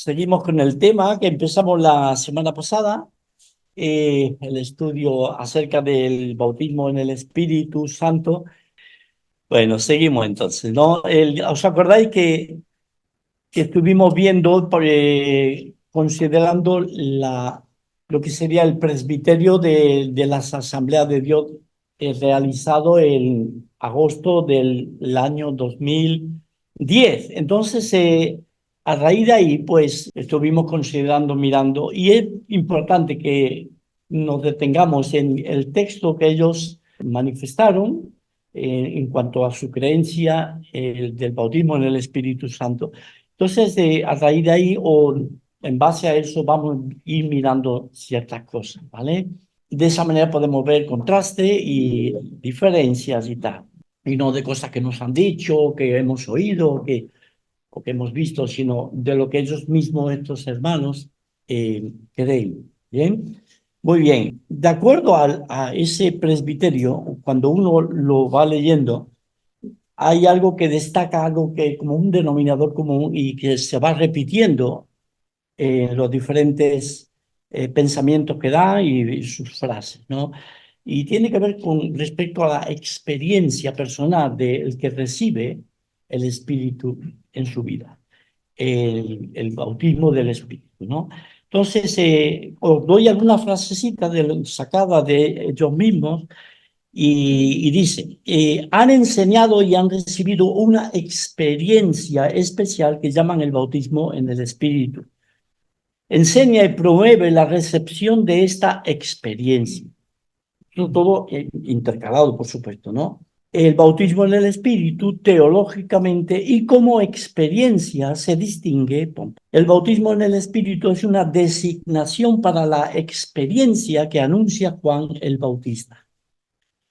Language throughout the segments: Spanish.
Seguimos con el tema que empezamos la semana pasada, el estudio acerca del bautismo en el Espíritu Santo. Bueno, seguimos entonces, ¿no? ¿Os acordáis que estuvimos viendo, considerando lo que sería el presbiterio de las Asambleas de Dios realizado en agosto del año 2010? Entonces, a raíz de ahí, pues estuvimos considerando, mirando, y es importante que nos detengamos en el texto que ellos manifestaron en cuanto a su creencia del bautismo en el Espíritu Santo. Entonces, a raíz de ahí o en base a eso vamos a ir mirando ciertas cosas, ¿vale? De esa manera podemos ver contraste y diferencias y tal. Y no de cosas que nos han dicho, que hemos oído, o que hemos visto, sino de lo que ellos mismos, estos hermanos, creen. ¿Bien? Muy bien. De acuerdo a ese presbiterio, cuando uno lo va leyendo, hay algo que destaca, algo que como un denominador común y que se va repitiendo en los diferentes pensamientos que da y sus frases, ¿no? Y tiene que ver con respecto a la experiencia personal del que recibe el Espíritu en su vida, el bautismo del Espíritu, ¿no? Entonces, os doy alguna frasecita sacada de ellos mismos y dice, han enseñado y han recibido una experiencia especial que llaman el bautismo en el Espíritu. Enseña y promueve la recepción de esta experiencia. Todo intercalado, por supuesto, ¿no? El bautismo en el Espíritu, teológicamente y como experiencia, se distingue. El bautismo en el Espíritu es una designación para la experiencia que anuncia Juan el Bautista.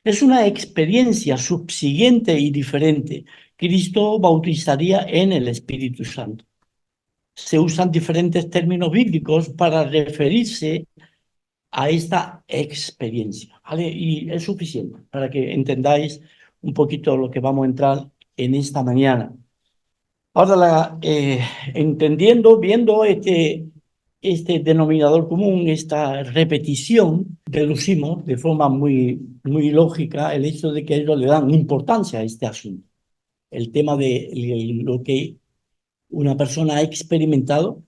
Es una experiencia subsiguiente y diferente. Cristo bautizaría en el Espíritu Santo. Se usan diferentes términos bíblicos para referirse a esta experiencia, ¿vale? Y es suficiente para que entendáis un poquito lo que vamos a entrar en esta mañana. Ahora, entendiendo, viendo este denominador común, esta repetición, deducimos de forma muy lógica el hecho de que ellos le dan importancia a este asunto. El tema de lo que una persona ha experimentado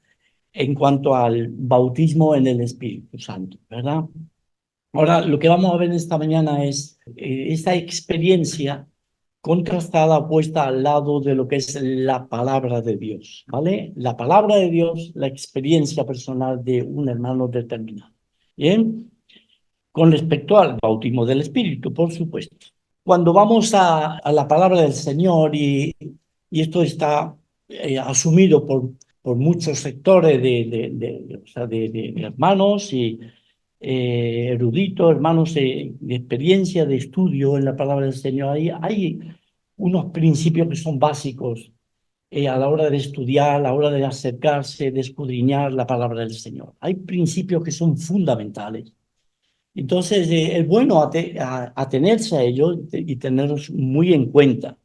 en cuanto al bautismo en el Espíritu Santo, ¿verdad? Ahora, lo que vamos a ver esta mañana es esta experiencia contrastada, puesta al lado de lo que es la palabra de Dios, ¿vale? La palabra de Dios, la experiencia personal de un hermano determinado. Bien, con respecto al bautismo del Espíritu, por supuesto. Cuando vamos a la palabra del Señor, y esto está asumido por muchos sectores o sea, de hermanos y eruditos, hermanos de experiencia, de estudio en la palabra del Señor, hay unos principios que son básicos a la hora de estudiar, a la hora de acercarse, de escudriñar la palabra del Señor. Hay principios que son fundamentales. Entonces, es bueno atenerse a ellos y tenerlos muy en cuenta.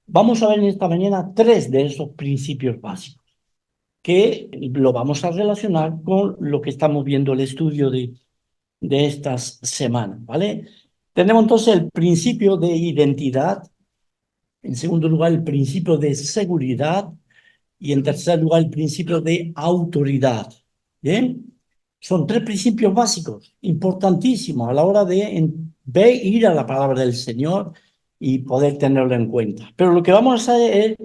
Vamos a ver en esta mañana tres de esos principios básicos, que lo vamos a relacionar con lo que estamos viendo el estudio de estas semanas, ¿vale? Tenemos entonces el principio de identidad, en segundo lugar el principio de seguridad y en tercer lugar el principio de autoridad. ¿Bien? Son tres principios básicos, importantísimos a la hora de ir a la palabra del Señor y poder tenerlo en cuenta. Pero lo que vamos a hacer es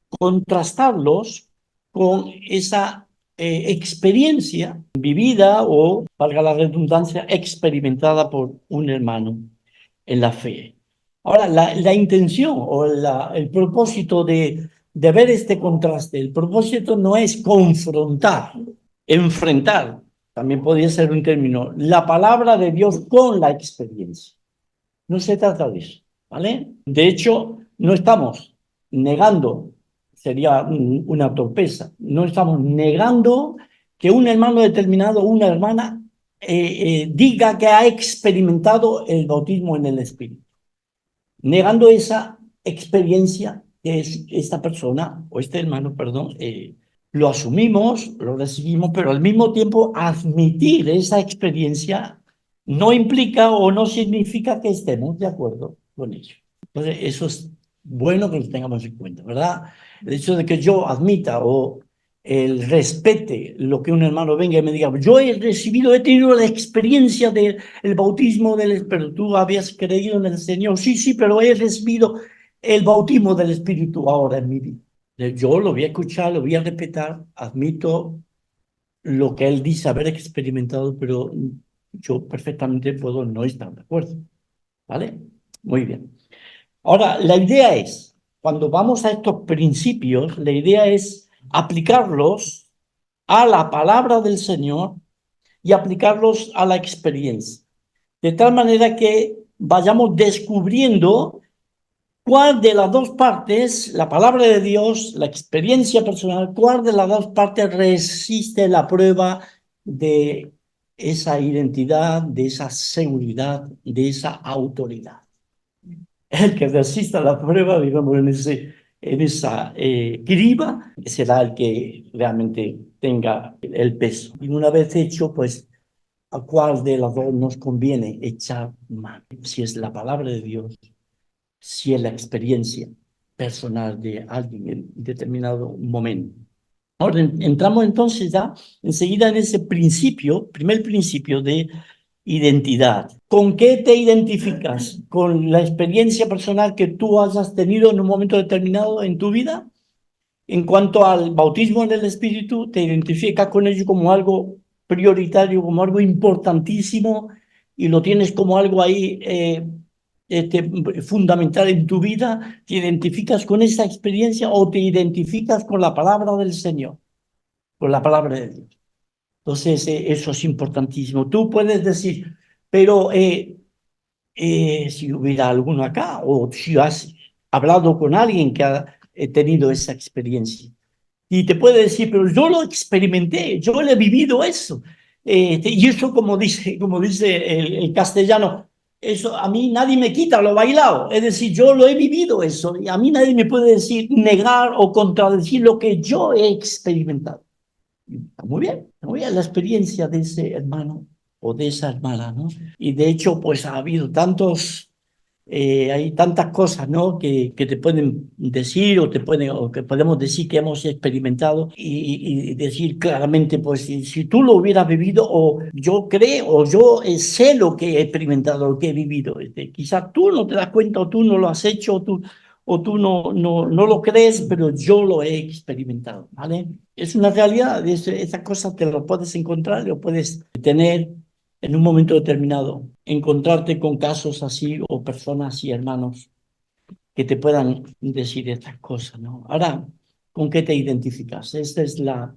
contrastarlos con esa experiencia vivida o, valga la redundancia, experimentada por un hermano en la fe. Ahora, la intención o el propósito de ver este contraste, el propósito no es confrontar, enfrentar, también podría ser un término, la palabra de Dios con la experiencia. No se trata de eso, ¿vale? De hecho, no estamos negando, sería una torpeza, no estamos negando que un hermano determinado, una hermana, diga que ha experimentado el bautismo en el Espíritu, negando esa experiencia que esta persona, o este hermano, perdón, lo asumimos, lo recibimos, pero al mismo tiempo admitir esa experiencia no implica o no significa que estemos de acuerdo con ello. Entonces, eso es bueno que lo tengamos en cuenta, ¿verdad? El hecho de que yo admita o el respete lo que un hermano venga y me diga, yo he recibido, he tenido la experiencia del bautismo del, pero tú habías creído en el Señor, sí, sí, pero he recibido el bautismo del Espíritu ahora en mi vida. Yo lo voy a escuchar, lo voy a respetar, admito lo que él dice haber experimentado, pero yo perfectamente puedo no estar de acuerdo, ¿vale? Muy bien. Ahora, la idea es, cuando vamos a estos principios, la idea es aplicarlos a la palabra del Señor y aplicarlos a la experiencia, de tal manera que vayamos descubriendo cuál de las dos partes, la palabra de Dios, la experiencia personal, cuál de las dos partes resiste la prueba de esa identidad, de esa seguridad, de esa autoridad. El que resista la prueba, digamos, en esa criba, será el que realmente tenga el peso. Y una vez hecho, pues, ¿a cuál de las dos nos conviene echar mano? Si es la palabra de Dios, si es la experiencia personal de alguien en determinado momento. Ahora entramos entonces ya enseguida en ese principio, primer principio de identidad. ¿Con qué te identificas? ¿Con la experiencia personal que tú hayas tenido en un momento determinado en tu vida? En cuanto al bautismo en el Espíritu, ¿te identificas con ello como algo prioritario, como algo importantísimo y lo tienes como algo ahí fundamental en tu vida? ¿Te identificas con esa experiencia o te identificas con la palabra del Señor, con la palabra de Dios? Entonces, eso es importantísimo. Tú puedes decir, pero si hubiera alguno acá o si has hablado con alguien que ha tenido esa experiencia. Y te puede decir, pero yo lo experimenté, yo lo he vivido eso. Y eso, como dice el castellano, eso a mí nadie me quita lo bailado. Es decir, yo lo he vivido eso. Y a mí nadie me puede decir, negar o contradecir lo que yo he experimentado. Está muy bien la experiencia de ese hermano o de esa hermana, ¿no? Y de hecho, pues ha habido hay tantas cosas, ¿no? Que te pueden decir o que podemos decir que hemos experimentado y decir claramente, pues si tú lo hubieras vivido o yo creo o yo sé lo que he experimentado, lo que he vivido. Quizás tú no te das cuenta o tú no lo has hecho o tú no lo crees, pero yo lo he experimentado, ¿vale? Es una realidad, esas cosas te lo puedes encontrar, lo puedes tener en un momento determinado, encontrarte con casos así o personas y hermanos que te puedan decir estas cosas, ¿no? Ahora, ¿con qué te identificas? Esta es la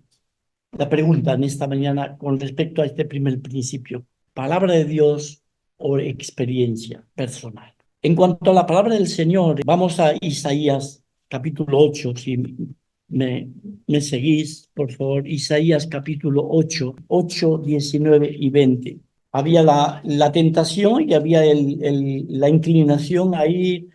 pregunta en esta mañana con respecto a este primer principio. ¿Palabra de Dios o experiencia personal? En cuanto a la palabra del Señor, vamos a Isaías capítulo 8, si me, me seguís, por favor. Isaías capítulo 8, 19 y 20. Había la tentación y había la inclinación a ir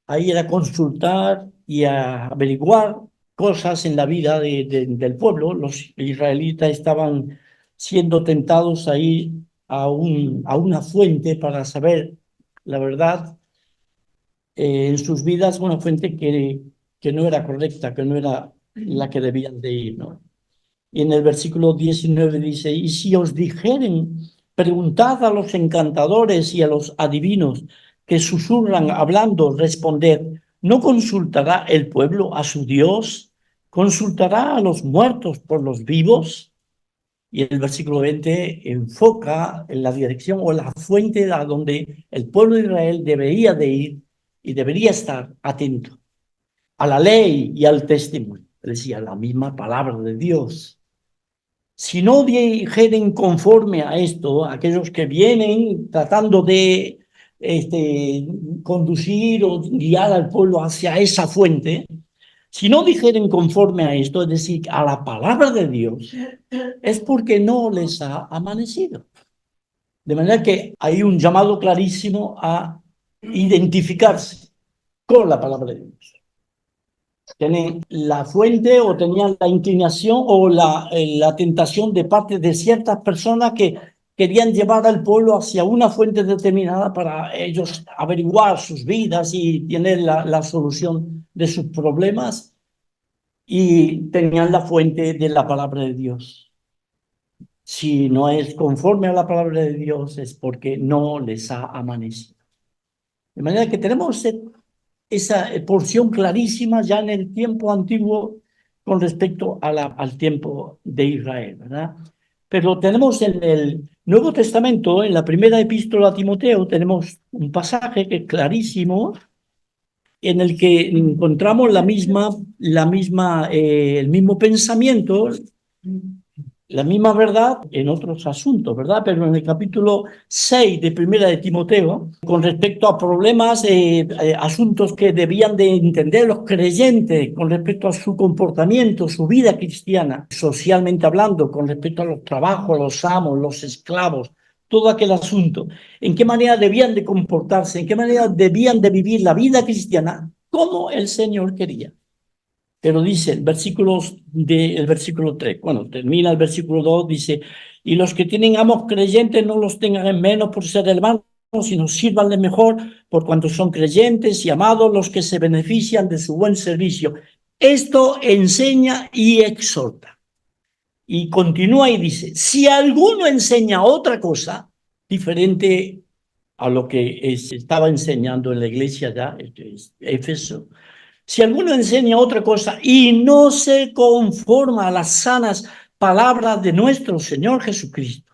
a consultar y a averiguar cosas en la vida del pueblo. Los israelitas estaban siendo tentados a ir a una fuente para saber la verdad en sus vidas, una fuente que no era correcta, que no era la que debían de ir, ¿no? Y en el versículo 19 dice, y si os dijeren, preguntad a los encantadores y a los adivinos que susurran hablando, responded, ¿no consultará el pueblo a su Dios? ¿Consultará a los muertos por los vivos? Y el versículo 20 enfoca en la dirección o la fuente a donde el pueblo de Israel debería de ir y debería estar atento a la ley y al testimonio. Es decir, a la misma palabra de Dios. Si no dijeren conforme a esto, aquellos que vienen tratando de conducir o guiar al pueblo hacia esa fuente, si no dijeren conforme a esto, es decir, a la palabra de Dios, es porque no les ha amanecido. De manera que hay un llamado clarísimo a identificarse con la palabra de Dios. Tienen la fuente o tenían la inclinación o la tentación de parte de ciertas personas que querían llevar al pueblo hacia una fuente determinada para ellos averiguar sus vidas y tener la solución de sus problemas, y tenían la fuente de la palabra de Dios. Si no es conforme a la palabra de Dios es porque no les ha amanecido. De manera que tenemos esa porción clarísima ya en el tiempo antiguo con respecto a al tiempo de Israel, ¿verdad? Pero tenemos en el Nuevo Testamento, en la primera epístola a Timoteo, tenemos un pasaje que es clarísimo, en el que encontramos el mismo pensamiento, la misma verdad en otros asuntos, ¿verdad? Pero en el capítulo 6 de Primera de Timoteo, con respecto a problemas, asuntos que debían de entender los creyentes con respecto a su comportamiento, su vida cristiana, socialmente hablando, con respecto a los trabajos, los amos, los esclavos, todo aquel asunto, en qué manera debían de comportarse, en qué manera debían de vivir la vida cristiana, como el Señor quería. Pero dice el versículo 3, bueno, termina el versículo 2, dice, y los que tienen amos creyentes no los tengan en menos por ser hermanos, sino sírvanle mejor por cuanto son creyentes y amados los que se benefician de su buen servicio. Esto enseña y exhorta. Y continúa y dice, si alguno enseña otra cosa diferente a lo que estaba enseñando en la iglesia ya, Éfeso, si alguno enseña otra cosa y no se conforma a las sanas palabras de nuestro Señor Jesucristo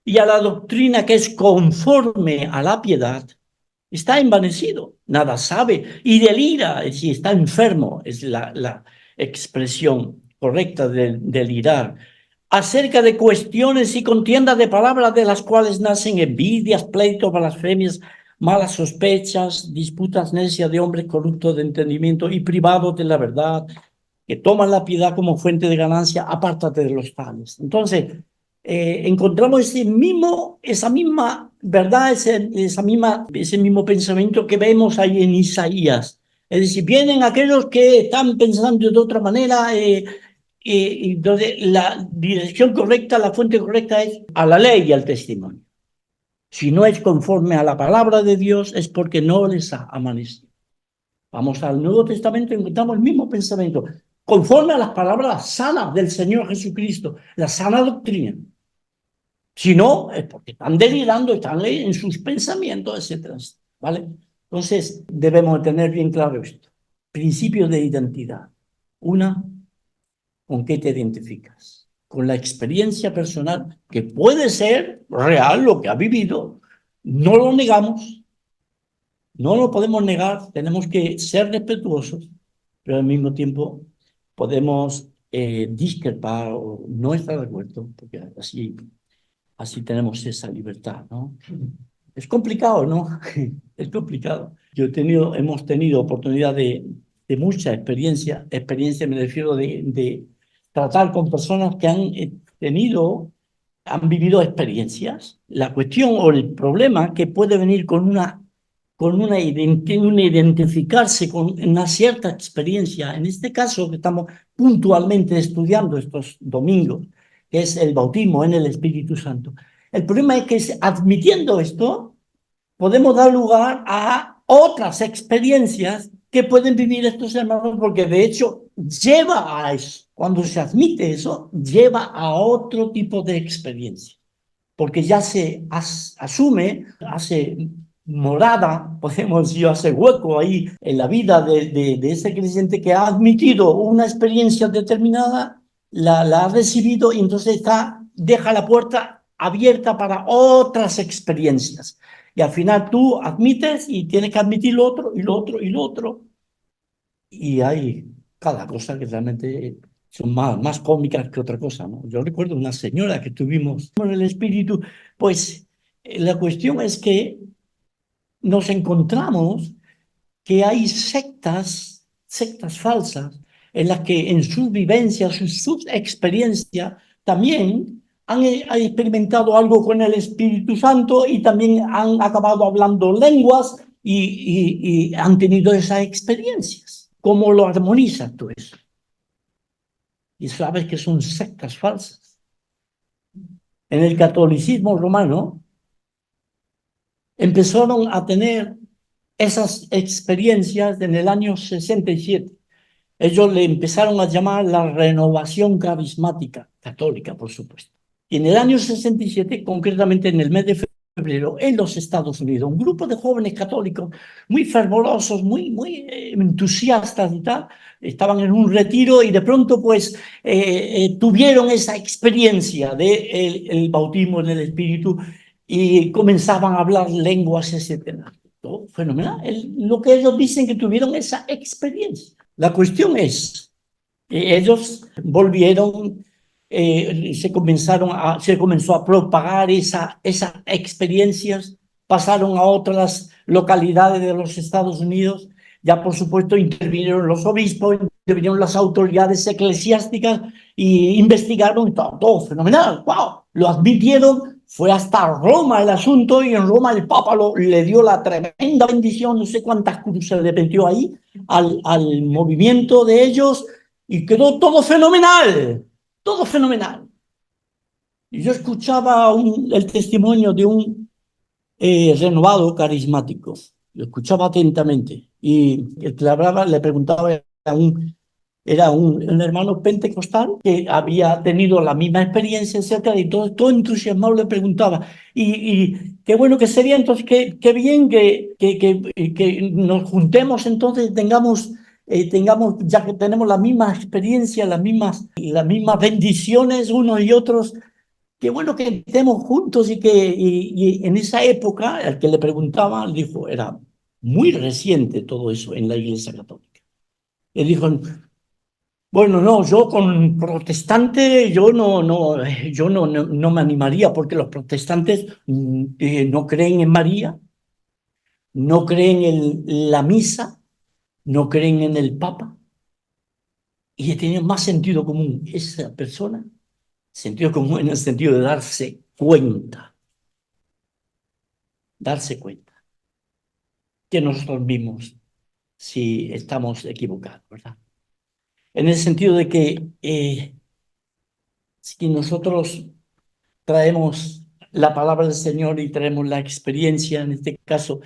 y a la doctrina que es conforme a la piedad, está envanecido, nada sabe y delira, es decir, está enfermo, es la expresión correcta del delirar, acerca de cuestiones y contiendas de palabras de las cuales nacen envidias, pleitos, blasfemias, malas sospechas, disputas necias de hombres corruptos de entendimiento y privados de la verdad, que toman la piedad como fuente de ganancia. Apártate de los tales. Entonces, encontramos esa misma verdad, ese mismo pensamiento que vemos ahí en Isaías. Es decir, vienen aquellos que están pensando de otra manera, entonces la dirección correcta, la fuente correcta es a la ley y al testimonio. Si no es conforme a la palabra de Dios, es porque no les ha amanecido. Vamos al Nuevo Testamento y encontramos el mismo pensamiento, conforme a las palabras sanas del Señor Jesucristo, la sana doctrina. Si no, es porque están delirando, están en sus pensamientos, etcétera, ¿vale? Entonces, debemos tener bien claro esto. Principios de identidad. Una, ¿con qué te identificas? Con la experiencia personal, que puede ser real, lo que ha vivido. No lo negamos, no lo podemos negar, tenemos que ser respetuosos, pero al mismo tiempo podemos discrepar o no estar de acuerdo, porque así tenemos esa libertad, ¿no? Es complicado, ¿no? Es complicado. Hemos tenido oportunidad de mucha experiencia me refiero de tratar con personas que han vivido experiencias. La cuestión o el problema que puede venir con una identificarse con una cierta experiencia, en este caso que estamos puntualmente estudiando estos domingos, que es el bautismo en el Espíritu Santo. El problema es que admitiendo esto, podemos dar lugar a otras experiencias que pueden vivir estos hermanos, porque de hecho lleva a eso. Cuando se admite eso, lleva a otro tipo de experiencia, porque ya se asume, hace morada, podemos decir, hace hueco ahí en la vida de ese creyente que ha admitido una experiencia determinada, la ha recibido y entonces deja la puerta abierta para otras experiencias. Y al final tú admites y tienes que admitir lo otro y lo otro y lo otro. Y hay cada cosa que realmente son más cómicas que otra cosa, ¿no? Yo recuerdo una señora que tuvimos con el espíritu, pues la cuestión es que nos encontramos que hay sectas falsas, en las que en sus vivencias, sus experiencias, también han experimentado algo con el Espíritu Santo y también han acabado hablando lenguas y han tenido esas experiencias. ¿cómo lo armonizas tú eso? Y sabes que son sectas falsas. En el catolicismo romano empezaron a tener esas experiencias en el año 67. Ellos le empezaron a llamar la renovación carismática, católica, por supuesto. Y en el año 67, concretamente en el mes de febrero, en los Estados Unidos, un grupo de jóvenes católicos muy fervorosos, muy entusiastas y tal, estaban en un retiro y de pronto pues tuvieron esa experiencia de el bautismo en el Espíritu y comenzaban a hablar lenguas, etcétera. Todo fenomenal. Lo que ellos dicen que tuvieron esa experiencia. La cuestión es que ellos volvieron, se comenzó a propagar esas experiencias, pasaron a otras localidades de los Estados Unidos, ya por supuesto intervinieron los obispos, intervinieron las autoridades eclesiásticas y investigaron todo fenomenal, wow, lo admitieron. Fue hasta Roma el asunto y en Roma el Papa le dio la tremenda bendición, no sé cuántas cruces le metió ahí al movimiento de ellos y quedó todo fenomenal, todo fenomenal. Y yo escuchaba el testimonio de un renovado carismático, lo escuchaba atentamente y el que le hablaba le preguntaba era un hermano pentecostal que había tenido la misma experiencia cerca de todo entusiasmado le preguntaba, y qué bueno que sería entonces, qué bien que nos juntemos entonces, tengamos, ya que tenemos la misma experiencia, las mismas bendiciones unos y otros, qué bueno que estemos juntos y en esa época, al que le preguntaba, dijo, era muy reciente todo eso en la Iglesia Católica. Él dijo, bueno, no, yo con protestante, yo no me animaría porque los protestantes no creen en María, no creen en la misa, no creen en el Papa y tiene más sentido común esa persona, sentido común en el sentido de darse cuenta que nosotros mismos si estamos equivocados, ¿verdad? En el sentido de que si nosotros traemos la palabra del Señor y traemos la experiencia, en este caso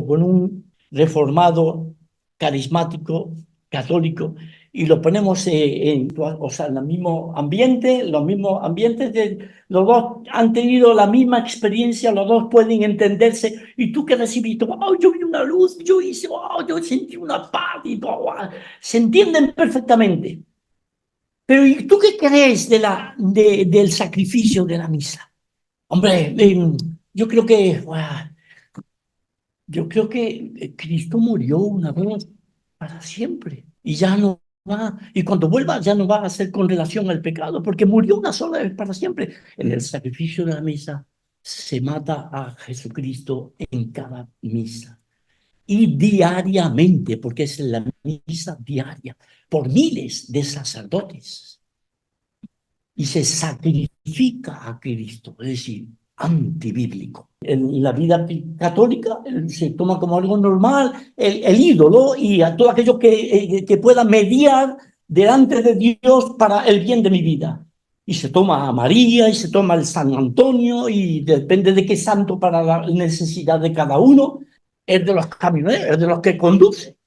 con un reformado, carismático, católico, y lo ponemos en el mismo ambiente, los mismos ambientes, los dos han tenido la misma experiencia, los dos pueden entenderse, y tú que recibiste, wow, yo vi una luz, yo hice, wow, yo sentí una paz, y wow, se entienden perfectamente. Pero ¿y tú qué crees del sacrificio de la misa? Hombre, yo creo que Cristo murió una vez para siempre y ya no va, y cuando vuelva ya no va a ser con relación al pecado, porque murió una sola vez para siempre. En el sacrificio de la misa se mata a Jesucristo en cada misa y diariamente, porque es la misa diaria, por miles de sacerdotes y se sacrifica a Cristo, es decir, antibíblico. En la vida católica se toma como algo normal el ídolo y a todo aquello que pueda mediar delante de Dios para el bien de mi vida. Y se toma a María y se toma el San Antonio y depende de qué santo para la necesidad de cada uno, es de los camioneros, es de los que conduce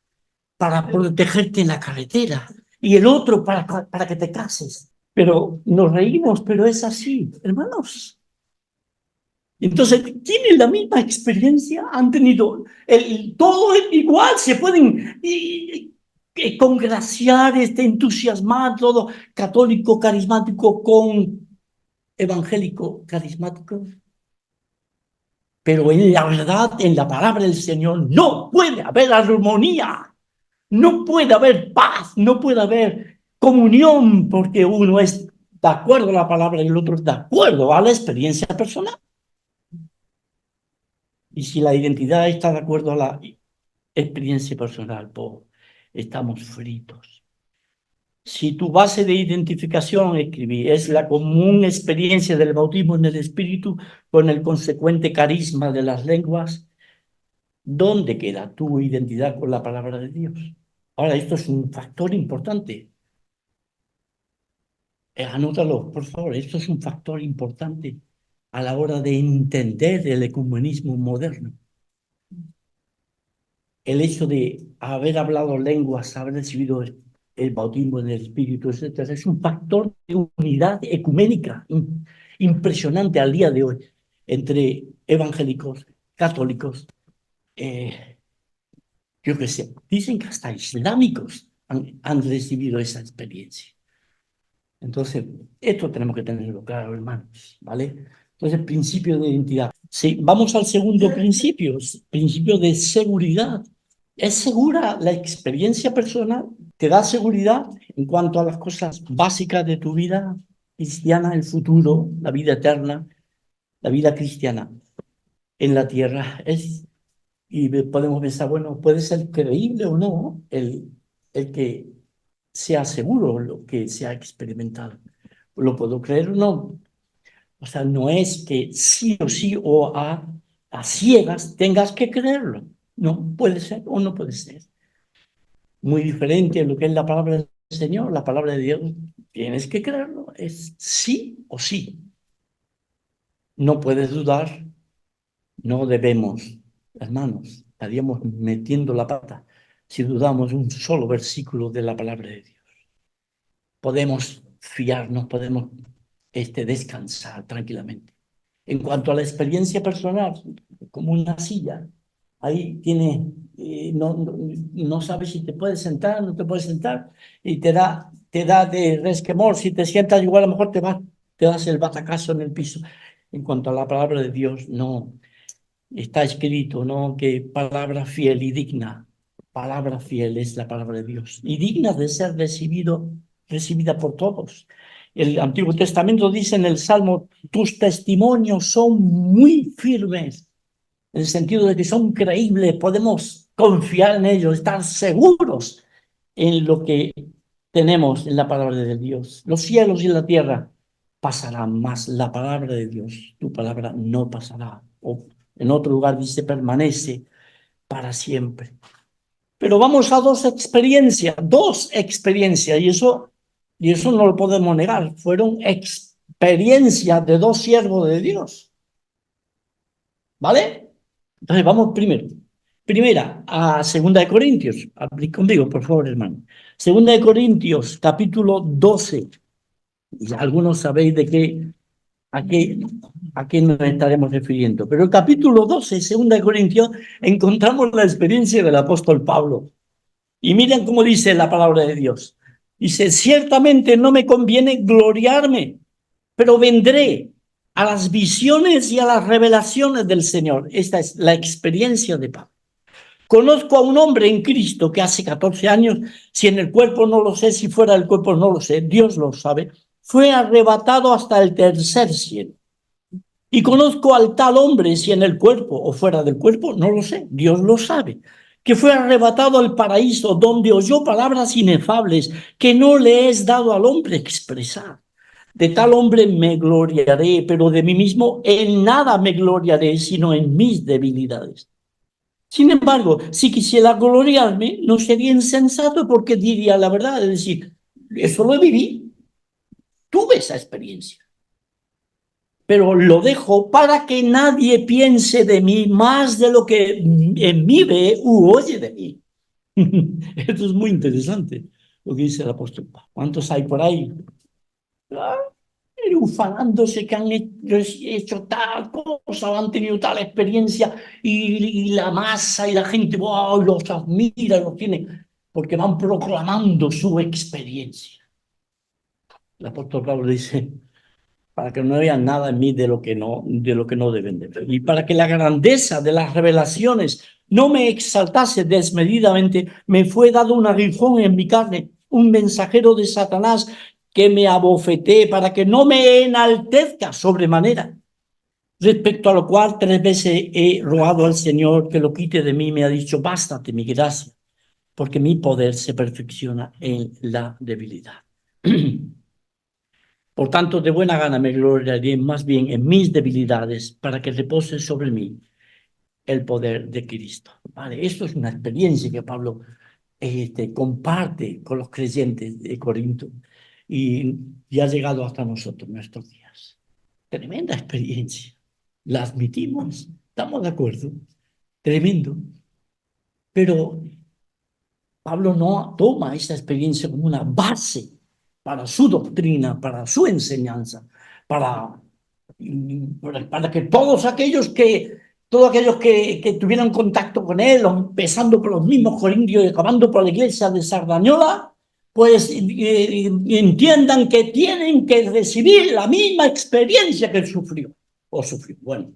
para protegerte en la carretera y el otro para que te cases. Pero nos reímos, pero es así, hermanos. Entonces, tienen la misma experiencia, han tenido todo igual, se pueden congraciar, entusiasmar, todo católico carismático con evangélico carismático. Pero en la verdad, en la palabra del Señor, no puede haber armonía, no puede haber paz, no puede haber comunión, porque uno es de acuerdo a la palabra y el otro es de acuerdo a la experiencia personal. Y si la identidad está de acuerdo a la experiencia personal, pues estamos fritos. Si tu base de identificación, escribí, es la común experiencia del bautismo en el Espíritu con el consecuente carisma de las lenguas, ¿dónde queda tu identidad con la palabra de Dios? Ahora, esto es un factor importante. Anótalo, por favor. Esto es un factor importante a la hora de entender el ecumenismo moderno. El hecho de haber hablado lenguas, haber recibido el bautismo en el Espíritu, etcétera, es un factor de unidad ecuménica impresionante al día de hoy entre evangélicos, católicos, eh, yo qué sé, dicen que hasta islámicos han recibido esa experiencia. Entonces, esto tenemos que tenerlo claro, hermanos, ¿vale? Entonces, principio de identidad. Sí, vamos al segundo principio, principio de seguridad. ¿Es segura la experiencia personal? ¿Te da seguridad en cuanto a las cosas básicas de tu vida cristiana, el futuro, la vida eterna, la vida cristiana en la tierra? Y podemos pensar, bueno, puede ser creíble o no el que sea seguro lo que se ha experimentado. ¿Lo puedo creer o no? O sea, no es que sí o sí o a ciegas tengas que creerlo. No, puede ser o no puede ser. Muy diferente a lo que es la palabra del Señor, la palabra de Dios. Tienes que creerlo. Es sí o sí. No puedes dudar. No debemos, hermanos, estaríamos metiendo la pata si dudamos un solo versículo de la palabra de Dios. Podemos fiarnos, podemos descansar tranquilamente. En cuanto a la experiencia personal, como una silla, ahí tiene, no sabes si te puedes sentar, no te puedes sentar, y te da de resquemor. Si te sientas, igual a lo mejor te das el batacazo en el piso. En cuanto a la palabra de Dios, no. Está escrito, ¿no? Que palabra fiel y digna, palabra fiel es la palabra de Dios y digna de ser recibida por todos. El Antiguo Testamento dice en el Salmo, tus testimonios son muy firmes, en el sentido de que son creíbles, podemos confiar en ellos, estar seguros en lo que tenemos en la palabra de Dios. Los cielos y la tierra pasarán, más la palabra de Dios, tu palabra no pasará. O en otro lugar dice, permanece para siempre. Pero vamos a dos experiencias, y eso no lo podemos negar. Fueron experiencias de dos siervos de Dios. ¿Vale? Entonces vamos primero. Primera, a Segunda de Corintios. Aplique conmigo, por favor, hermano. Segunda de Corintios, capítulo 12. Y algunos sabéis a qué, a qué nos estaremos refiriendo. Pero el capítulo 12, Segunda de Corintios, encontramos la experiencia del apóstol Pablo. Y miren cómo dice la palabra de Dios. Dice, ciertamente no me conviene gloriarme, pero vendré a las visiones y a las revelaciones del Señor. Esta es la experiencia de Pablo. Conozco a un hombre en Cristo que hace 14 años, si en el cuerpo no lo sé, si fuera del cuerpo no lo sé, Dios lo sabe, fue arrebatado hasta el tercer cielo. Y conozco al tal hombre, si en el cuerpo o fuera del cuerpo, no lo sé, Dios lo sabe, que fue arrebatado al paraíso, donde oyó palabras inefables que no le es dado al hombre expresar. De tal hombre me gloriaré, pero de mí mismo en nada me gloriaré, sino en mis debilidades. Sin embargo, si quisiera gloriarme, no sería insensato porque diría la verdad, es decir, eso lo viví, tuve esa experiencia, pero lo dejo para que nadie piense de mí más de lo que en mí ve u oye de mí. Esto es muy interesante, lo que dice el apóstol Pablo. ¿Cuántos hay por ahí? Ah, ufanándose que han hecho tal cosa o han tenido tal experiencia y la masa y la gente wow, los admira, los tiene, porque van proclamando su experiencia. El apóstol Pablo dice, para que no vean nada en mí de lo que no deben de ver. Y para que la grandeza de las revelaciones no me exaltase desmedidamente, me fue dado un aguijón en mi carne, un mensajero de Satanás que me abofetee para que no me enaltezca sobremanera. Respecto a lo cual 3 veces he rogado al Señor que lo quite de mí, me ha dicho, bástate mi gracia, porque mi poder se perfecciona en la debilidad. Por tanto, de buena gana me gloriaré más bien en mis debilidades para que repose sobre mí el poder de Cristo. Vale, esto es una experiencia que Pablo comparte con los creyentes de Corinto y ha llegado hasta nosotros, nuestros días. Tremenda experiencia. La admitimos, estamos de acuerdo, tremendo. Pero Pablo no toma esa experiencia como una base para su doctrina, para su enseñanza, para, para que todos aquellos que tuvieran contacto con él, empezando por los mismos corintios y acabando por la iglesia de Sardañola, pues entiendan que tienen que recibir la misma experiencia que él sufrió, o sufrió. Bueno,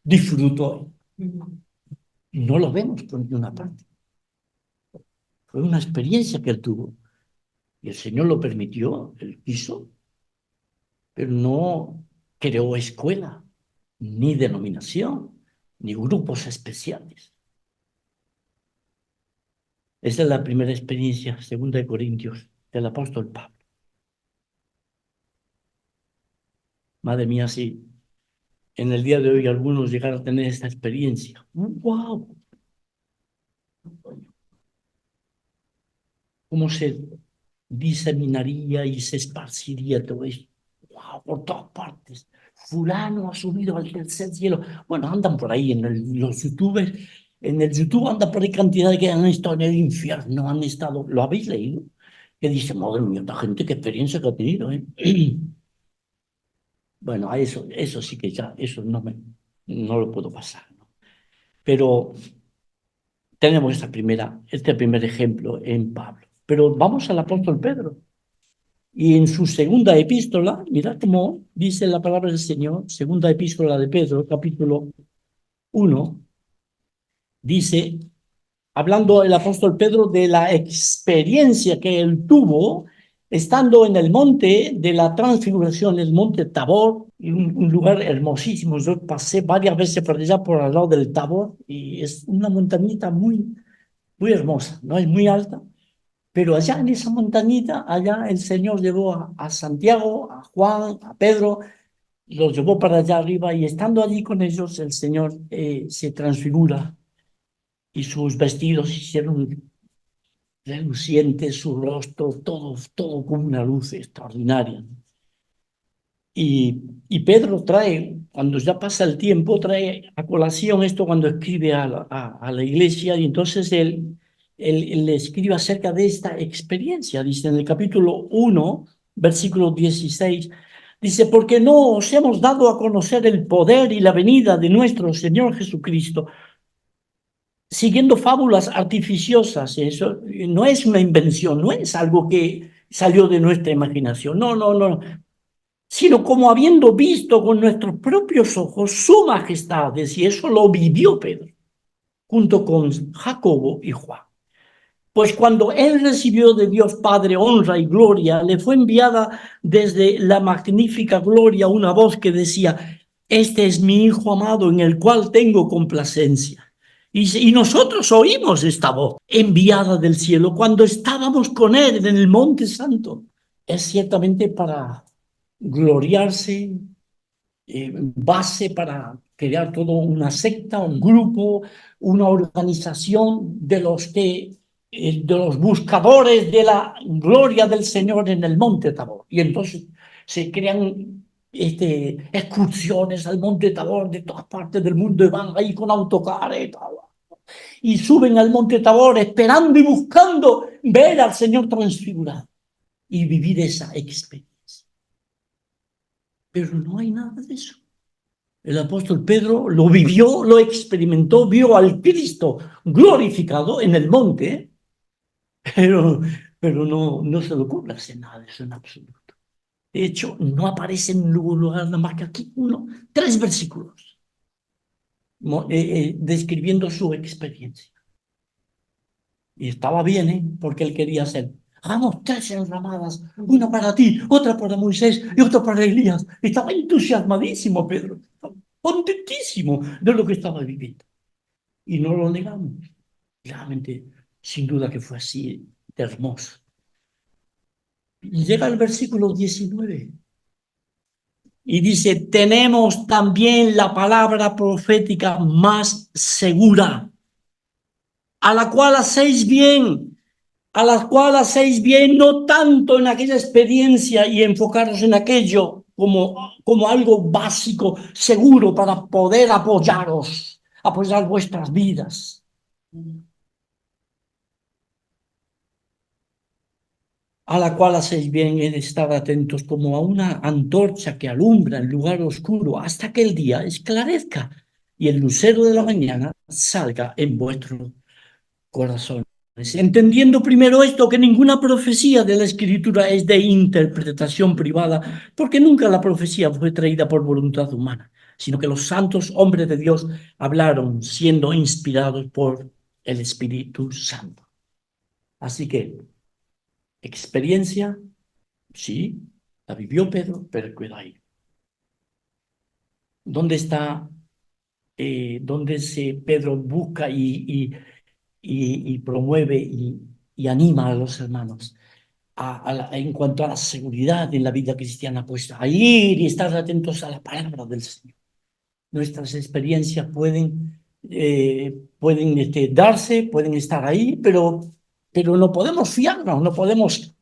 disfrutó. No lo vemos por ninguna parte. Fue una experiencia que él tuvo. Y el Señor lo permitió, él quiso, pero no creó escuela, ni denominación, ni grupos especiales. Esa es la primera experiencia, segunda de Corintios, del apóstol Pablo. Madre mía, si en el día de hoy algunos llegaran a tener esta experiencia, ¡wow! ¿Cómo se diseminaría y se esparciría todo esto? ¡Wow! Por todas partes. Fulano ha subido al tercer cielo. Bueno, andan por ahí los youtubers. En el YouTube anda por ahí cantidad de que han estado en el infierno, han estado. ¿Lo habéis leído? Que dice, madre mía, esta gente, qué experiencia que ha tenido, ¿eh? Bueno, a eso sí que ya, eso no lo puedo pasar, ¿no? Pero tenemos este primer ejemplo en Pablo. Pero vamos al apóstol Pedro. Y en su segunda epístola, mirad cómo dice la palabra del Señor, segunda epístola de Pedro, capítulo 1, dice, hablando el apóstol Pedro de la experiencia que él tuvo estando en el monte de la transfiguración, el monte Tabor, un lugar hermosísimo. Yo pasé varias veces por allá, por al lado del Tabor, y es una montañita muy, muy hermosa, no es muy alta. Pero allá en esa montañita, allá el Señor llevó a Santiago, a Juan, a Pedro, los llevó para allá arriba y estando allí con ellos, el Señor se transfigura y sus vestidos se hicieron relucientes, su rostro, todo con una luz extraordinaria. Y Pedro trae, cuando ya pasa el tiempo, trae a colación esto cuando escribe a la iglesia, y entonces él le escribe acerca de esta experiencia. Dice en el capítulo 1, versículo 16, dice, porque no os hemos dado a conocer el poder y la venida de nuestro Señor Jesucristo, siguiendo fábulas artificiosas. Eso no es una invención, no es algo que salió de nuestra imaginación. No, no, no, sino como habiendo visto con nuestros propios ojos su majestad, y eso lo vivió Pedro, junto con Jacobo y Juan. Pues cuando él recibió de Dios Padre honra y gloria, le fue enviada desde la magnífica gloria una voz que decía, este es mi Hijo amado en el cual tengo complacencia. Y nosotros oímos esta voz enviada del cielo cuando estábamos con él en el Monte Santo. Es ciertamente para gloriarse, base para crear toda una secta, un grupo, una organización de los buscadores de la gloria del Señor en el Monte Tabor. Y entonces se crean excursiones al Monte Tabor de todas partes del mundo y van ahí con autocares y suben al Monte Tabor esperando y buscando ver al Señor transfigurado y vivir esa experiencia. Pero no hay nada de eso. El apóstol Pedro lo vivió, lo experimentó, vio al Cristo glorificado en el monte, pero, pero no se le ocurre hacer nada de eso en absoluto. De hecho, no aparece en ningún lugar nada más que aquí tres versículos describiendo su experiencia. Y estaba bien, porque él quería hacer. Hagamos tres enramadas, una para ti, otra para Moisés y otra para Elías. Estaba entusiasmadísimo Pedro, estaba contentísimo de lo que estaba viviendo. Y no lo negamos. Realmente, sin duda que fue así de hermoso. Y llega el versículo 19 y dice, tenemos también la palabra profética más segura. a la cual hacéis bien, a la cual hacéis bien, no tanto en aquella experiencia y enfocaros en aquello como algo básico, seguro para poder apoyar vuestras vidas, a la cual hacéis bien en estar atentos como a una antorcha que alumbra en lugar oscuro hasta que el día esclarezca y el lucero de la mañana salga en vuestro corazón. Entendiendo primero esto, que ninguna profecía de la Escritura es de interpretación privada, porque nunca la profecía fue traída por voluntad humana, sino que los santos hombres de Dios hablaron siendo inspirados por el Espíritu Santo. Así que, experiencia, sí, la vivió Pedro, pero cuidado ahí. ¿Dónde está, dónde se Pedro busca y promueve y anima a los hermanos? En cuanto a la seguridad en la vida cristiana, pues a ir y estar atentos a la palabra del Señor. Nuestras experiencias pueden darse, pueden estar ahí, pero no podemos fiarnos, no podemos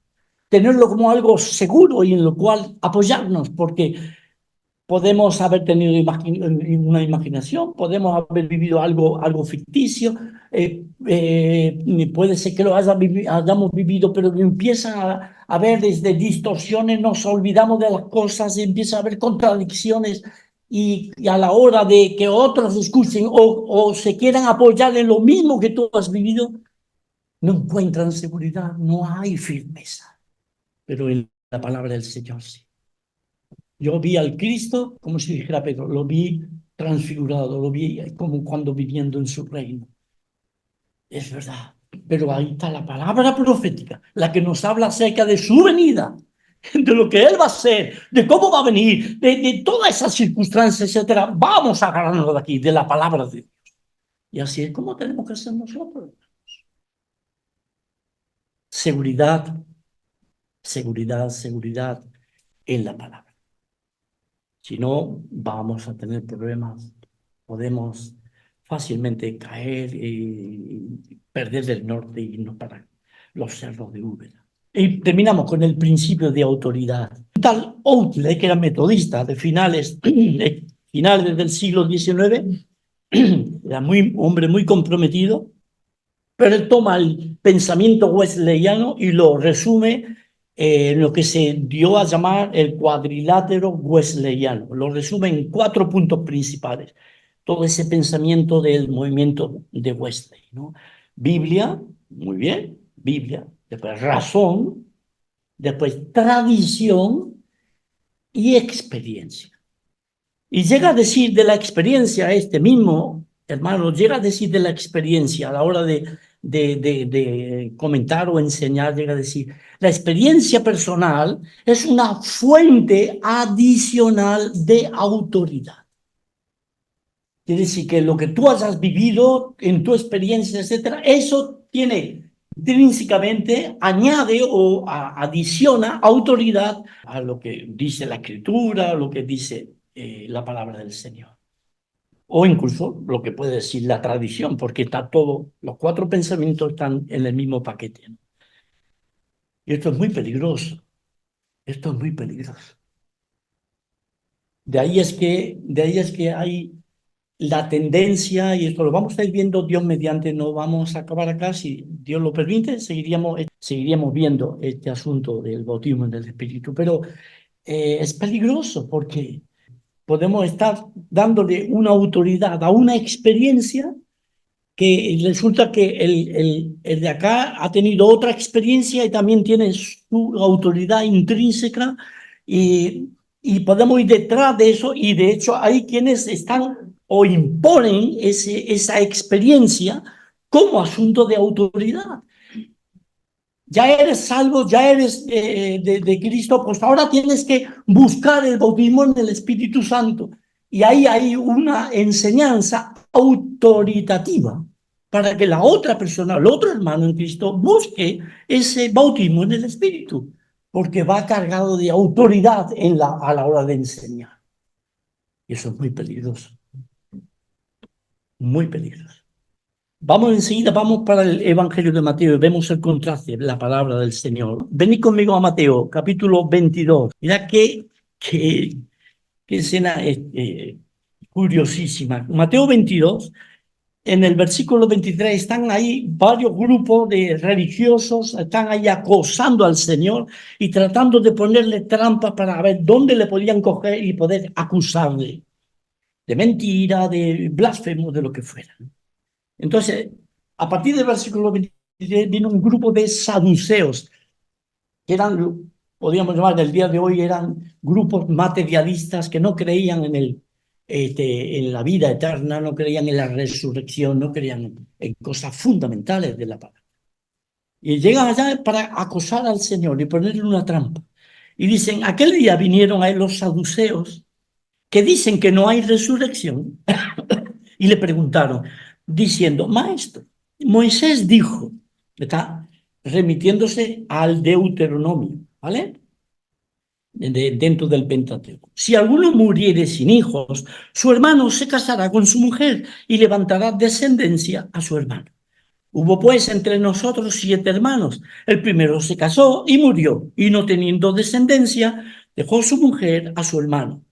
tenerlo como algo seguro y en lo cual apoyarnos, porque podemos haber tenido una imaginación, podemos haber vivido algo ficticio, puede ser que lo hayamos vivido, pero empiezan a haber desde distorsiones, nos olvidamos de las cosas, empieza a haber contradicciones y a la hora de que otros escuchen o se quieran apoyar en lo mismo que tú has vivido, no encuentran seguridad, no hay firmeza, pero en la palabra del Señor sí. Yo vi al Cristo, como si dijera Pedro, lo vi transfigurado, lo vi como cuando viviendo en su reino. Es verdad, pero ahí está la palabra profética, la que nos habla acerca de su venida, de lo que Él va a hacer, de cómo va a venir, de todas esas circunstancias, etcétera. Vamos a agarrarnos de aquí, de la palabra de Dios. Y así es como tenemos que hacer nosotros. Seguridad, seguridad, seguridad en la palabra. Si no, vamos a tener problemas. Podemos fácilmente caer y perder el norte y irnos para los cerros de Úbeda. Y terminamos con el principio de autoridad. Tal Outley, que era metodista de finales del siglo XIX, era hombre muy comprometido, pero él toma el pensamiento wesleyano y lo resume en lo que se dio a llamar el cuadrilátero wesleyano. Lo resume en 4 puntos principales. Todo ese pensamiento del movimiento de Wesley, ¿no? Biblia, muy bien, Biblia. Después razón, después tradición y experiencia. Y llega a decir de la experiencia, este mismo hermano, llega a decir de la experiencia a la hora de comentar o enseñar, llega a decir, la experiencia personal es una fuente adicional de autoridad. Quiere decir que lo que tú hayas vivido en tu experiencia, etcétera, eso tiene intrínsecamente, añade o adiciona autoridad a lo que dice la Escritura, a lo que dice la palabra del Señor. O incluso lo que puede decir la tradición, porque está todo, los 4 pensamientos están en el mismo paquete, ¿no? Y esto es muy peligroso, esto es muy peligroso. De ahí es que hay la tendencia, y esto lo vamos a ir viendo Dios mediante, no vamos a acabar acá, si Dios lo permite, seguiríamos viendo este asunto del bautismo en el Espíritu, pero es peligroso porque podemos estar dándole una autoridad a una experiencia que resulta que el de acá ha tenido otra experiencia y también tiene su autoridad intrínseca y podemos ir detrás de eso y de hecho hay quienes están o imponen esa experiencia como asunto de autoridad. Ya eres salvo, ya eres de Cristo, pues ahora tienes que buscar el bautismo en el Espíritu Santo. Y ahí hay una enseñanza autoritativa para que la otra persona, el otro hermano en Cristo, busque ese bautismo en el Espíritu, porque va cargado de autoridad a la hora de enseñar. Y eso es muy peligroso, muy peligroso. Vamos enseguida, vamos para el Evangelio de Mateo y vemos el contraste, la palabra del Señor. Venid conmigo a Mateo, capítulo 22. Mira qué escena curiosísima. Mateo 22, en el versículo 23, están ahí varios grupos de religiosos, están ahí acosando al Señor y tratando de ponerle trampas para ver dónde le podían coger y poder acusarle de mentira, de blasfemo, de lo que fuera. Entonces, a partir del versículo 23 viene un grupo de saduceos, que eran, podríamos llamar del día de hoy, eran grupos materialistas que no creían en la vida eterna, no creían en la resurrección, no creían en cosas fundamentales de la palabra. Y llegan allá para acosar al Señor y ponerle una trampa. Y dicen, aquel día vinieron a él los saduceos que dicen que no hay resurrección y le preguntaron, diciendo, maestro, Moisés dijo, está remitiéndose al Deuteronomio, ¿vale? Dentro del Pentateuco. Si alguno muriere sin hijos, su hermano se casará con su mujer y levantará descendencia a su hermano. Hubo pues entre nosotros 7 hermanos. El primero se casó y murió, y no teniendo descendencia, dejó su mujer a su hermano.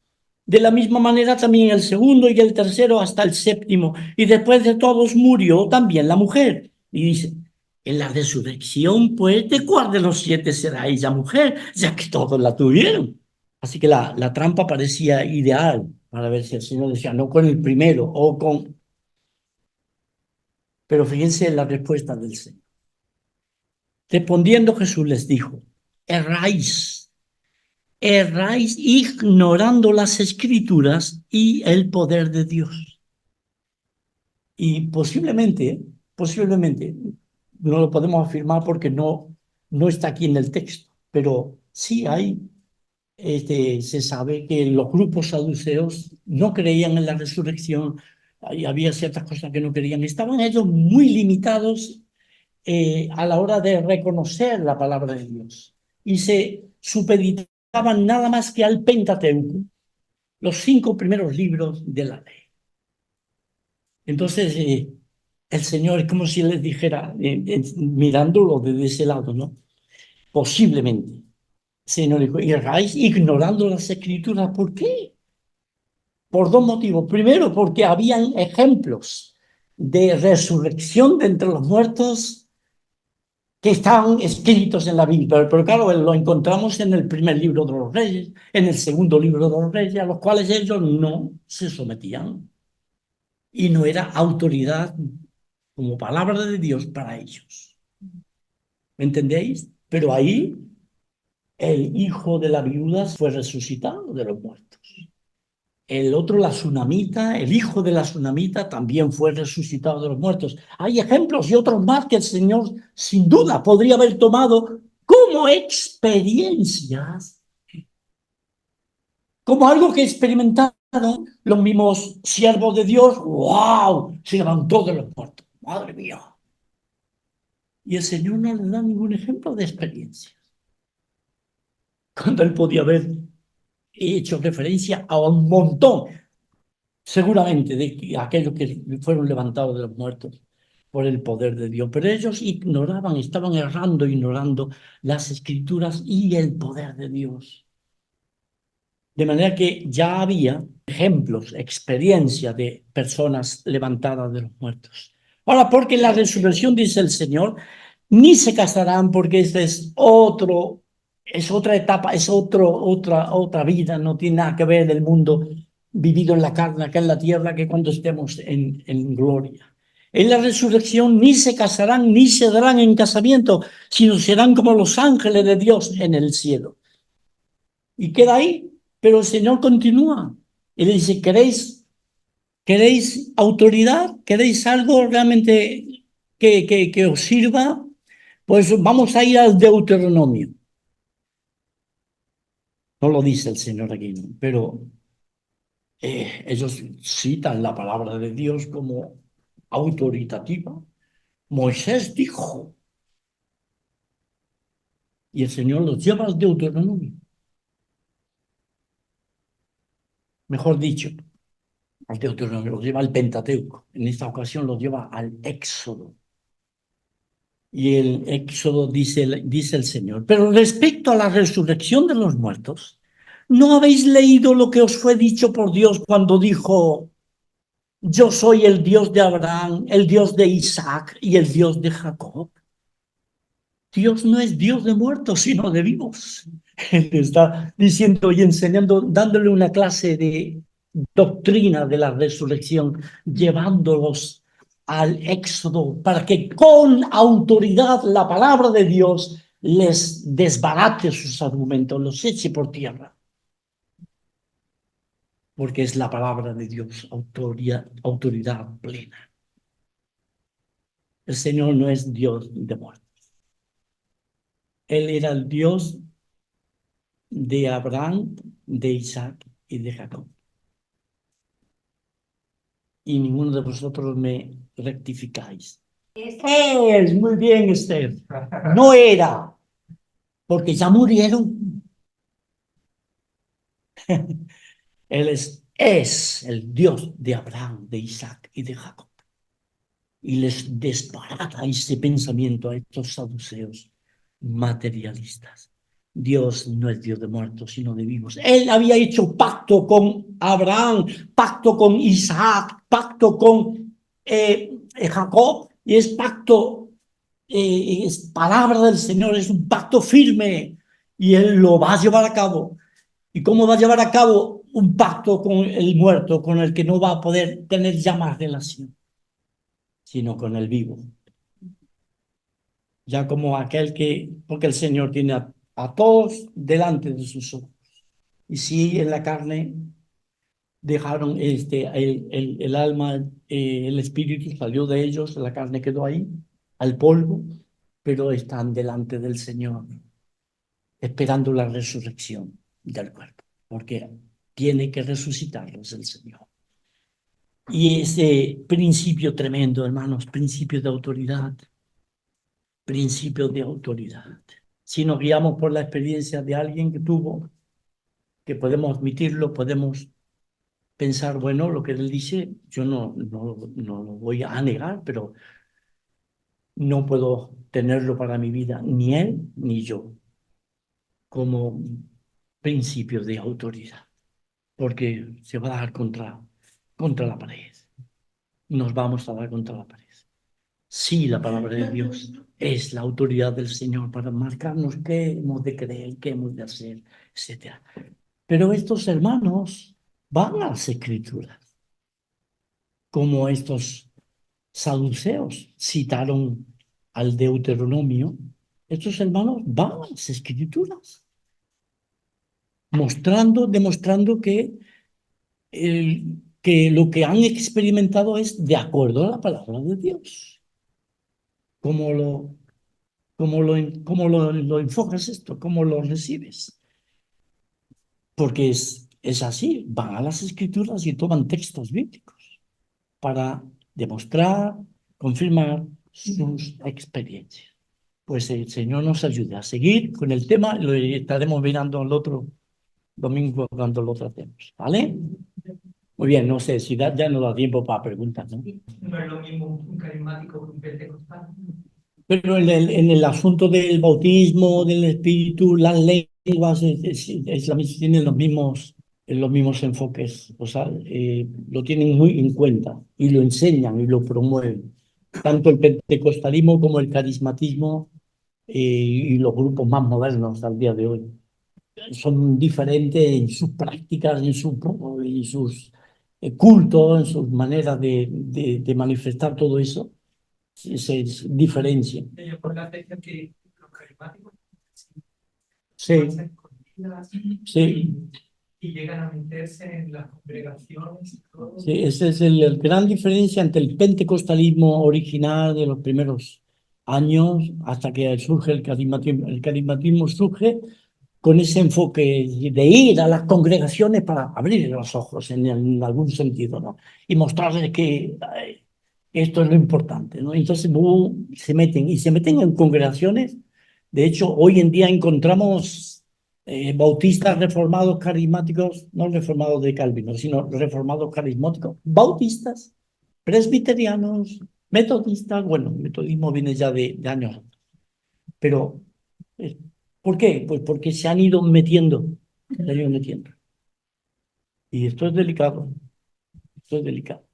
De la misma manera también el segundo y el tercero hasta el séptimo, y después de todos murió también la mujer. Y dice, en la resurrección, pues, ¿de cuál de los 7 será ella mujer? Ya que todos la tuvieron. Así que la trampa parecía ideal para ver si el Señor decía, no con el primero o con... Pero fíjense en la respuesta del Señor. Respondiendo Jesús les dijo, erráis, erráis ignorando las escrituras y el poder de Dios. Y posiblemente, no lo podemos afirmar porque no está aquí en el texto, pero sí se sabe que los grupos saduceos no creían en la resurrección, había ciertas cosas que no creían, estaban ellos muy limitados a la hora de reconocer la palabra de Dios y se supeditaban nada más que al Pentateuco, los 5 primeros libros de la ley. Entonces, el Señor es como si les dijera, mirándolo desde ese lado, ¿no? Posiblemente. Señor dijo, y erráis ignorando las escrituras. ¿Por qué? Por 2 motivos. Primero, porque habían ejemplos de resurrección de entre los muertos que estaban escritos en la Biblia. Pero claro, lo encontramos en el primer libro de los Reyes, en el segundo libro de los Reyes, a los cuales ellos no se sometían. Y no era autoridad como palabra de Dios para ellos. ¿Me entendéis? Pero ahí el hijo de la viuda fue resucitado de los muertos. El otro, la tsunamita, el hijo de la tsunamita también fue resucitado de los muertos. Hay ejemplos y otros más que el Señor sin duda podría haber tomado como experiencias, como algo que experimentaron los mismos siervos de Dios. ¡Wow! Se levantó de los muertos. Madre mía. Y el Señor no le da ningún ejemplo de experiencia, cuando él podía haber hecho referencia a un montón, seguramente, de aquellos que fueron levantados de los muertos por el poder de Dios. Pero ellos ignoraban, estaban errando, ignorando las escrituras y el poder de Dios. De manera que ya había ejemplos, experiencia de personas levantadas de los muertos. Ahora, porque la resurrección, dice el Señor, ni se casarán porque este es otra etapa, es otra vida, no tiene nada que ver del mundo vivido en la carne, acá en la tierra, que cuando estemos en gloria. En la resurrección ni se casarán ni se darán en casamiento, sino serán como los ángeles de Dios en el cielo. Y queda ahí, pero el Señor continúa. Y le dice, ¿queréis autoridad? ¿Queréis algo realmente que os sirva? Pues vamos a ir al Deuteronomio. No lo dice el Señor aquí, ¿no? Pero ellos citan la palabra de Dios como autoritativa. Moisés dijo, y el Señor los lleva al Deuteronomio. Mejor dicho, al Deuteronomio, los lleva al Pentateuco. En esta ocasión los lleva al Éxodo. Y el Éxodo dice el Señor, pero respecto a la resurrección de los muertos, ¿no habéis leído lo que os fue dicho por Dios cuando dijo, yo soy el Dios de Abraham, el Dios de Isaac y el Dios de Jacob? Dios no es Dios de muertos, sino de vivos. Él está diciendo y enseñando, dándole una clase de doctrina de la resurrección, llevándolos al Éxodo para que con autoridad la palabra de Dios les desbarate sus argumentos, los eche por tierra. Porque es la palabra de Dios, autoridad plena. El Señor no es Dios de muertos. Él era el Dios de Abraham, de Isaac y de Jacob. Y ninguno de vosotros me rectificáis. Es muy bien, Esther. No era, porque ya murieron. Él es el Dios de Abraham, de Isaac y de Jacob. Y les desbarata ese pensamiento a estos saduceos materialistas. Dios no es Dios de muertos, sino de vivos. Él había hecho pacto con Abraham, pacto con Isaac, pacto con Jacob, y es pacto, es palabra del Señor, es un pacto firme, y Él lo va a llevar a cabo. ¿Y cómo va a llevar a cabo un pacto con el muerto, con el que no va a poder tener ya más relación, sino con el vivo? Ya como aquel que, porque el Señor tiene a todos delante de sus ojos. Y si en la carne dejaron el alma, el espíritu salió de ellos, la carne quedó ahí, al polvo, pero están delante del Señor, esperando la resurrección del cuerpo, porque tiene que resucitarlos el Señor. Y ese principio tremendo, hermanos, principio de autoridad, principio de autoridad. Si nos guiamos por la experiencia de alguien que tuvo, que podemos admitirlo, podemos pensar, bueno, lo que él dice, yo no lo voy a negar, pero no puedo tenerlo para mi vida, ni él ni yo, como principio de autoridad, porque se va a dar contra la pared. Nos vamos a dar contra la pared. Sí, la palabra de Dios es la autoridad del Señor para marcarnos qué hemos de creer, qué hemos de hacer, etc. Pero estos hermanos van a las Escrituras, como estos saduceos citaron al Deuteronomio. Estos hermanos van a las Escrituras, demostrando que lo que han experimentado es de acuerdo a la palabra de Dios. ¿Cómo lo enfocas esto? ¿Cómo lo recibes? Porque es así, van a las Escrituras y toman textos bíblicos para demostrar, confirmar sus experiencias. Pues el Señor nos ayude a seguir con el tema, lo estaremos mirando el otro domingo cuando lo tratemos, ¿vale? Muy bien, no sé si ya no da tiempo para preguntas, ¿no? No es lo mismo un carismático que un pentecostal. Pero en el asunto del bautismo, del espíritu, las lenguas, tienen los mismos enfoques, o sea, lo tienen muy en cuenta y lo enseñan y lo promueven. Tanto el pentecostalismo como el carismatismo y los grupos más modernos al día de hoy son diferentes en sus prácticas, en sus cultos, en sus maneras de manifestar todo eso. Se diferencian. Ellos por la tesis que los carismáticos Sí, hacen escondidas sí, y llegan a meterse en las congregaciones y todo. sí, esa es la gran diferencia entre el pentecostalismo original de los primeros años hasta que surge el carismatismo. El carismatismo surge con ese enfoque de ir a las congregaciones para abrir los ojos en algún sentido, ¿no? Y mostrarles que esto es lo importante, ¿no? Entonces se meten en congregaciones. De hecho, hoy en día encontramos bautistas reformados carismáticos, no reformados de Calvino, sino reformados carismáticos, bautistas, presbiterianos, metodistas, bueno, el metodismo viene ya de años antes, pero eh, ¿por qué? Pues porque se han ido metiendo, se han ido metiendo. Y esto es delicado, esto es delicado.